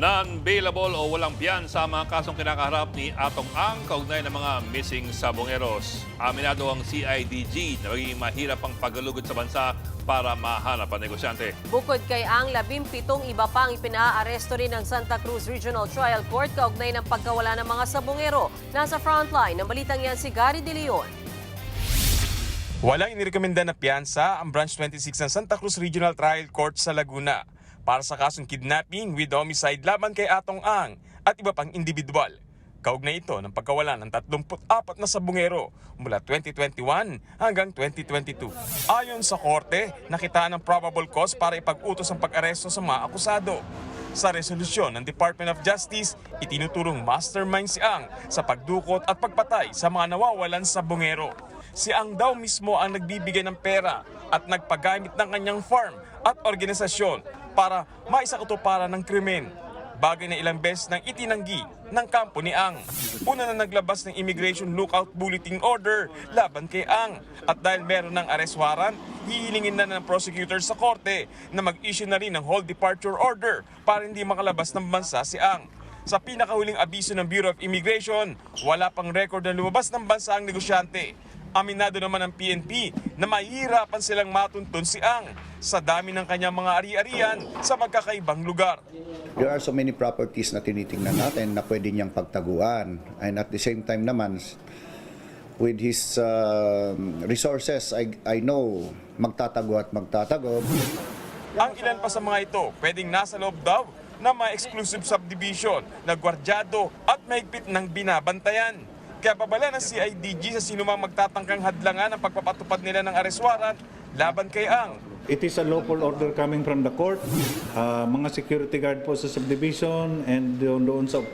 Non-bailable o walang biyan sa mga kasong kinakaharap ni Atong Ang kaugnay ng mga missing sabongeros. Aminado ang CIDG na magiging mahirap ang paggalugod sa bansa para mahanap ang negosyante. Bukod kay Ang, 17 iba pang ipinaaresto rin ng Santa Cruz Regional Trial Court kaugnay ng pagkawala ng mga sabongero. Nasa frontline ng balitang yan si Gary De Leon. Walang inirekomenda na piyansa ang Branch 26 ng Santa Cruz Regional Trial Court sa Laguna para sa kasong kidnapping with homicide laban kay Atong Ang at iba pang individual. Kaugnay ito ng pagkawala ng 34 na sabongero mula 2021 hanggang 2022. Ayon sa korte, nakitaan ng probable cause para ipag-utos ang pag-aresto sa mga akusado. Sa resolusyon ng Department of Justice, itinuturong mastermind si Ang sa pagdukot at pagpatay sa mga nawawalan sabongero. Si Ang daw mismo ang nagbibigay ng pera at nagpagamit ng kanyang farm at organisasyon para maisakatuparan ng krimen. Bagay na ilang beses nang itinanggi ng kampo ni Ang. Una na naglabas ng Immigration Lookout Bulletin Order laban kay Ang. At dahil meron ng arrest warrant, hihilingin na ng prosecutor sa korte na mag-issue na rin ng hold departure order para hindi makalabas ng bansa si Ang. Sa pinakahuling abiso ng Bureau of Immigration, wala pang record na lumabas ng bansa ang negosyante. Aminado naman ang PNP na mahihirapan silang matuntun si Ang sa dami ng kanyang mga ari-arian sa magkakaibang lugar. There are so many properties na tinitingnan natin na pwede niyang pagtaguan. And at the same time naman, with his resources, I know magtatago at magtatago. Ang ilan pa sa mga ito pwedeng nasa loob daw na mga exclusive subdivision na gwardyado at mahigpit ng binabantayan. Kaya babala ng CIDG sa sinumang magtatangkang hadlangan ang pagpapatupad nila ng arrest warrant laban kay Ang. It is a lawful order coming from the court. Mga security guard po sa subdivision and doon sa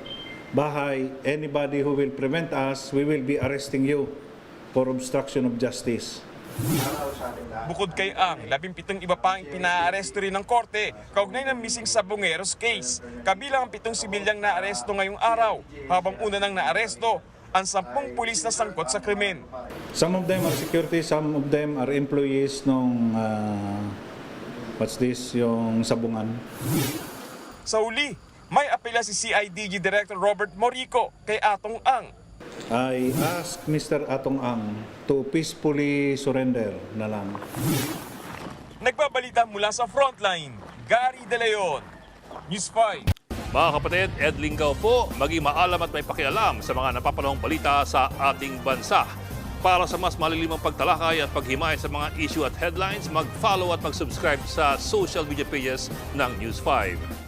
bahay, anybody who will prevent us, we will be arresting you for obstruction of justice. Bukod kay Ang, 17 iba pang pinaaresto rin ng korte kaugnay ng missing sabongeros case. Kabilang ang 7 sibilyang naaresto ngayong araw, habang una nang naaresto ang 10 pulis na sangkot sa krimen. Some of them are security, some of them are employees nung, yung sabungan. Sa uli, may apela si CIDG Director Robert Morico kay Atong Ang. I ask Mr. Atong Ang to peacefully surrender na lang. Nagbabalita mula sa frontline, Gary De Leon, News 5. Mga kapatid, Ed Lingaw po, maging maalam at may pakialam sa mga napapanahong balita sa ating bansa. Para sa mas malilimang pagtalakay at paghimay sa mga issue at headlines, mag-follow at mag-subscribe sa social media pages ng News 5.